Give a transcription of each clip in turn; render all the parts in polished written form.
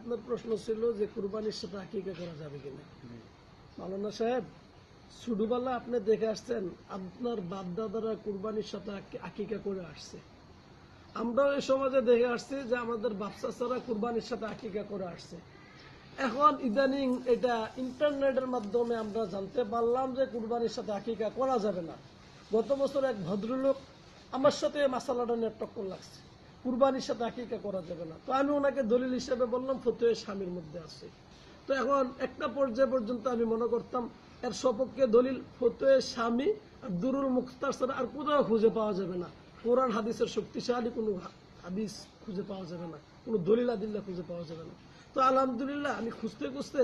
আপনার প্রশ্ন ছিল যে কুরবানির সাথে আকিকা করা যাবে কিনা। মাওলানা সাহেব, ছোটবেলা আপনি দেখে আসছেন আপনার বাপ দাদারা কুরবানির সাথে আকিকা করে আসছে। আমরাও এই সমাজে দেখে আসছি যে আমাদের বাপ চাচারা কুরবানির সাথে আকিকা করে আসছে। এখন ইদানিং এটা ইন্টারনেটের মাধ্যমে আমরা জানতে পারলাম যে কুরবানির সাথে আকিকা করা যাবে না। গত বছর এক ভদ্রলোক আমার সাথে মাসালাটা নিয়ে টক্কর লাগছে, কুরবানির সাথে আকিকা করা যাবে না। তো আমি ওনাকে দলিল হিসেবে বললাম ফতোয়া স্বামীর মধ্যে আছে। তো এখন একটা পর্যায় পর্যন্ত আমি মনে করতাম এর সপক্ষে দলিল ফতোয়া স্বামী আর দুরুল মুখতার ছাড়া আর কোথাও খুঁজে পাওয়া যাবে না। কোরআন হাদিসের শক্তিশালী কোনো হাদিস খুঁজে পাওয়া যাবে না, কোনো দলিল আদিল্লা খুঁজে পাওয়া যাবে না। তো আলহামদুলিল্লাহ আমি খুঁজতে খুঁজতে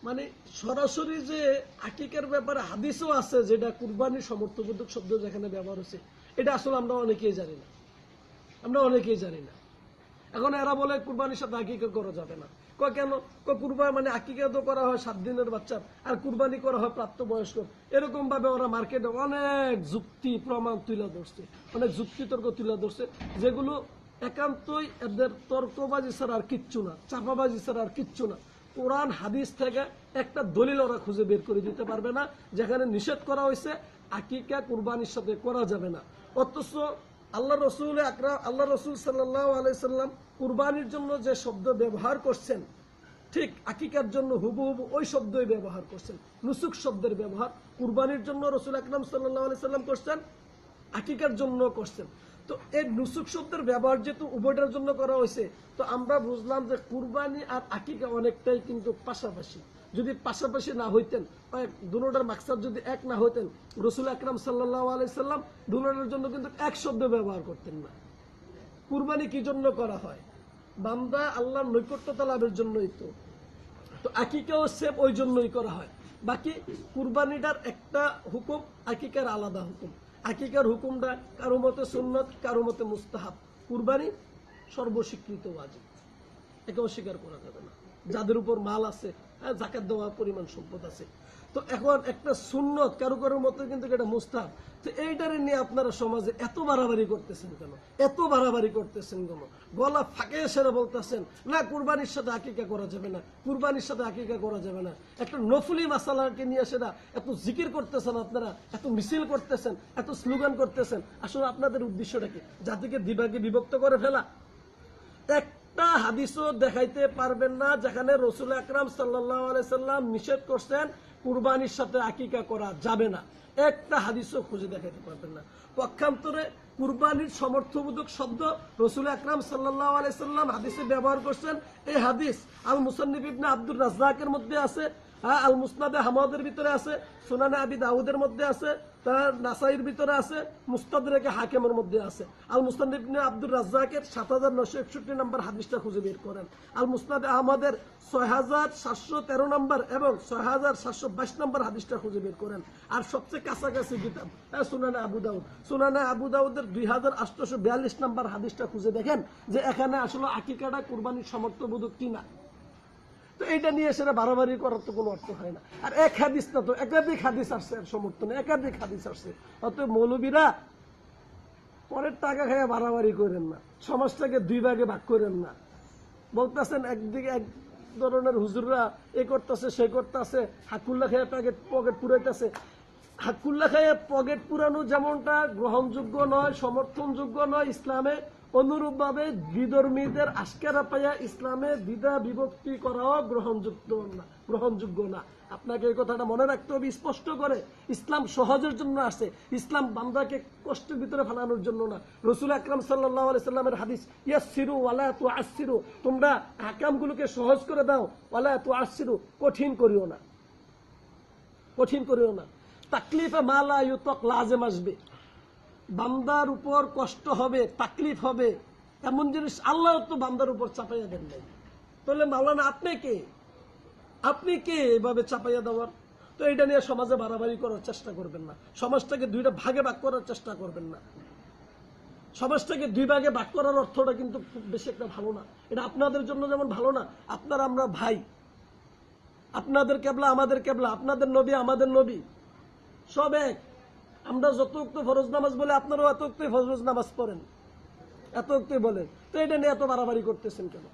মানে সরাসরি যে আকিকার ব্যাপারে হাদিসও আছে, যেটা কুরবানির সমর্থবোধক শব্দ যেখানে ব্যবহার হচ্ছে, এটা আসলে আমরা অনেকেই জানি না, এখন এরা বলে কুরবানির সাথে আকিকা করা যাবে না। কেন? কুরবানি মানে আকিকা তো করা হয় 7 দিনের বাচ্চার, আর কুরবানি করা হয় প্রাপ্তবয়স্ক। এরকম ভাবে ওরা মার্কেটে অনেক যুক্তি প্রমাণ তুলে ধরছে, অনেক যুক্তি তর্ক তুলে ধরছে, যেগুলো একান্তই এদের তর্কবাজি ছাড়া আর কিচ্ছু না, চাপাবাজি ছাড়া আর কিচ্ছু না। কোরআন হাদিস থেকে একটা দলিল ওরা খুঁজে বের করে দিতে পারবে না যেখানে নিষেধ করা হয়েছে আকিকা কুরবানির সাথে করা যাবে না। অথচ আল্লাহ রসুল সাল্লাল্লাহু আলাইহি সাল্লাম কুরবানির জন্য যে শব্দ ব্যবহার করছেন, ঠিক আকিকার জন্য হুবহু ওই শব্দই ব্যবহার করছেন। নুসুক শব্দের ব্যবহার কুরবানির জন্য রসুল আকরাম সাল্লাল্লাহু আলাইহি সাল্লাম করছেন, আকিকার জন্য করছেন। তো এই নুসুক শব্দের ব্যবহার যেহেতু উভয়টার জন্য করা হয়েছে, তো আমরা বুঝলাম যে কুরবানি আর আকিকা অনেকটাই কিন্তু পাশাপাশি। যদি পাশাপাশি না হইতেন, দুটোটার মাকসাদ যদি এক না হইতেন, রসুল আকরাম সাল্লাল্লাহু আলাইহি সাল্লাম দুটোটার জন্য কিন্তু এক শব্দ ব্যবহার করতেন না। কুরবানি কি জন্য করা হয়? বান্দা আল্লাহর নৈকট্যতা লাভের জন্যই। তো আকিকাও সেম ওই জন্যই করা হয়। বাকি কুরবানিটার একটা হুকুম, আকিকার আলাদা হুকুম। আকিকার হুকুমটা কারো মতে সুন্নত, কারো মতে মুস্তাহাব। কুরবানি সর্বস্বীকৃত ওয়াজিব, একে অস্বীকার করা যাবে না। যাদের উপর মাল আছে, যাকাত দেওয়ার পরিমাণ সম্পদ আছে। তো এখন একটা সুন্নত, কারো কারোর মতে কিন্তু এটা মুস্তাহাব। তো এইটারে নিয়ে আপনারা সমাজে এত বাড়াবাড়ি করতেছেন কেন? গলা ফাঁকে সেরা বলতেছেন না কুরবানির সাথে আকিকা করা যাবে না, কুরবানির সাথে আকিকা করা যাবে না। একটা নফলি মাসালাকে নিয়ে সেটা এত জিকির করতেছেন আপনারা, এত মিছিল করতেছেন, এত স্লোগান করতেছেন। আসলে আপনাদের উদ্দেশ্যটা কি? জাতিকে দিবাগে বিভক্ত করে ফেলা? একটা হাদিসও দেখাইতে পারবেন না যেখানে রসুল আকরাম সাল্লাল্লাহু আলাইহি সাল্লাম নিষেধ করছেন কুরবানির সাথে আকিকা করা যাবে না। একটা হাদিসও খুঁজে দেখাইতে পারবেন না। পক্ষান্তরে কুরবানির সমর্থবোধক শব্দ রসুল আকরাম সাল্লাল্লাহু আলাইহি সাল্লাম হাদিসে ব্যবহার করছেন। এই হাদিস আল মুসান্নিফ ইবনে আব্দুর রাজ্জাকের মধ্যে আছে, আল মুসনাদে আহমদের ভিতরে আছে, সুনানে আবি দাউদের মধ্যে আছে, তার নাসাইর ভিতরে আছে, মুস্তাদরাকে হাকিমের মধ্যে আছে। আল মুসনাদ ইবনে আব্দুর রাজ্জাকের ৭৯৬১ নম্বর হাদিসটা খুঁজে বের করেন। আল মুসনাদে আহমদের ৬৭১৩ নম্বর এবং ৬৭২২ নম্বর হাদিসটা খুঁজে বের করেন। আর সবচেয়ে কাছাকাছি কিতাব সুনানে আবু দাউদ, সুনানে আবু দাউদের ২৮৪২ নম্বর হাদিসটা খুঁজে দেখেন যে এখানে আসলে আকিকাটা কুরবানির সমর্থবোধক কিনা। তো এইটা নিয়ে সেটা বাড়াবাড়ি করার তো কোনো অর্থ হয় না। আর এক হাদিস না, তো একাধিক হাদিস আসছে এর সমর্থনে, একাধিক হাদিস আসছে। অতএব মৌলবীরা পরের টাকা খেয়ে বাড়াবাড়ি করেন না, সমাজটাকে দুই ভাগে ভাগ করেন না। বলতেছেন একদিকে এক ধরনের হুজুররা এ করতেছে, সে করতেছে, হাকুল্লা খেয়ে পকেট পুরাইতেছে। হাকুল্লা খেয়ে পকেট পুরানো যেমনটা গ্রহণযোগ্য নয়, সমর্থনযোগ্য নয় ইসলামে, অনুরূপভাবে বিধর্মীদের আশকারা পাইয়া ইসলামে দ্বিধা বিভক্তি করাও গ্রহণযোগ্য না। আপনাকে এই কথাটা মনে রাখতে হবে স্পষ্ট করে। ইসলাম সহজের জন্য আসে, ইসলাম বান্দাকে কষ্টের ভিতরে ফেলানোর জন্য না। রসুল আকরাম সাল্লাল্লাহু আলাইহি সাল্লামের হাদিস, ইয়াসসিরু ওয়ালা তুআসসিরু, তোমরা আহকামগুলোকে সহজ করে দাও, ওয়ালা তুআসসিরু, কঠিন করিও না। তাকলিফে মা লা ইউতাক লাজেম আসবে, বান্দার উপর কষ্ট হবে, তাকলিফ হবে, এমন জিনিস আল্লাহ তো বান্দার উপর চাপাইয়া দেন নাই। তাহলে মাওলানা আপনি কে এভাবে চাপাইয়া দেওয়ার? তো এটা নিয়ে সমাজে বাড়াবাড়ি করার চেষ্টা করবেন না, সমাজটাকে দুইটা ভাগে ভাগ করার চেষ্টা করবেন না। সমাজটাকে দুই ভাগে ভাগ করার অর্থটা কিন্তু খুব বেশি একটা ভালো না। এটা আপনাদের জন্য যেমন ভালো না, আপনারা আমরা ভাই, আপনাদের কেবলা আমাদের কেবলা, আপনাদের নবী আমাদের নবী, সব এক। আমরা যত উক্ত ফরজ নামাজ বলে আপনারাও এত উক্তই ফরজ নামাজ পড়েন, এত উক্তই বলেন। তো এটা নিয়ে এত বাড়াবাড়ি করতেছেন কেন?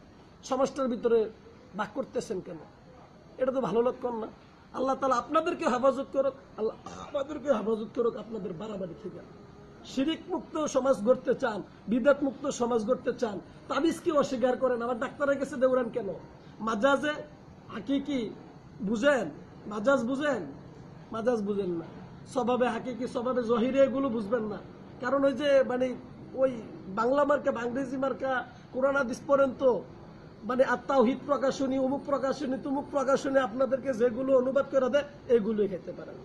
সমাজটার ভিতরে বাক করতেছেন কেন? এটা তো ভালো লক্ষণ না। আল্লাহ তাআলা আপনাদেরকে হেফাজত করুক, আল্লাহ আমাদেরকে হেফাজত করুক আপনাদের বাড়াবাড়ি থেকে। শিরিক মুক্ত সমাজ গড়তে চান, বিদআত মুক্ত সমাজ গড়তে চান, তাবিজ কি অস্বীকার করেন? আবার ডাক্তারের কাছে দৌড়ান কেন? মাজাজে হাকিকি বুঝেন? মাজাজ বুঝেন? মাজাজ বুঝেন না। স্বভাবে হাকিকি, স্বভাবে জহিরে এগুলো বুঝবেন না। কারণ ওই যে মানে ওই বাংলা মার্কা, বাংরেজি মার্কা, কোরআন হাদিস পড়েন তো, মানে আত্মাহিদ প্রকাশনী, অমুক প্রকাশনী, তুমুক প্রকাশনী আপনাদেরকে যেগুলো অনুবাদ করে দেয় এগুলোই খেতে পারেন।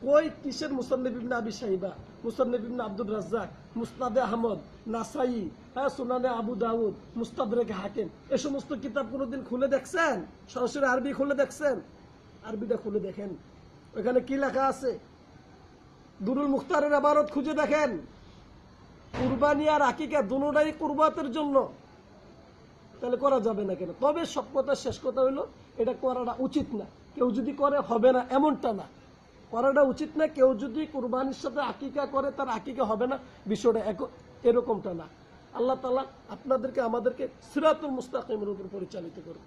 কই কিসের মুসান্নিফ ইবনে আবি শাইবা, মুসান্নিফ ইবনে আব্দুর রাজ্জাক, মুসনাদে আহমদ, নাসাই, সুনানে আবু দাউদ, মুস্তাদরাক হাকিম, এই সমস্ত কিতাব কোনোদিন খুলে দেখছেন? সরাসরি আরবি খুলে দেখছেন? আরবিটা খুলে দেখেন, ওখানে কি লেখা আছে? দুরুল মুখতারের ইবারত খুঁজে দেখেন। কুরবানি আর আকিকা দুটোটাই কুরবাতের জন্য, তাহলে করা যাবে না কেন? তবে সব কথা শেষ কথা হইলো এটা করাটা উচিত না। কেউ যদি করে হবে না এমনটা না, করাটা উচিত না। কেউ যদি কুরবানির সাথে আকিকা করে তার আকিকা হবে না, বিষয়টা এরকমটা না। আল্লাহ তাআলা আপনাদেরকে আমাদেরকে সিরাতুল মুস্তাকিমের উপর পরিচালিত করুন।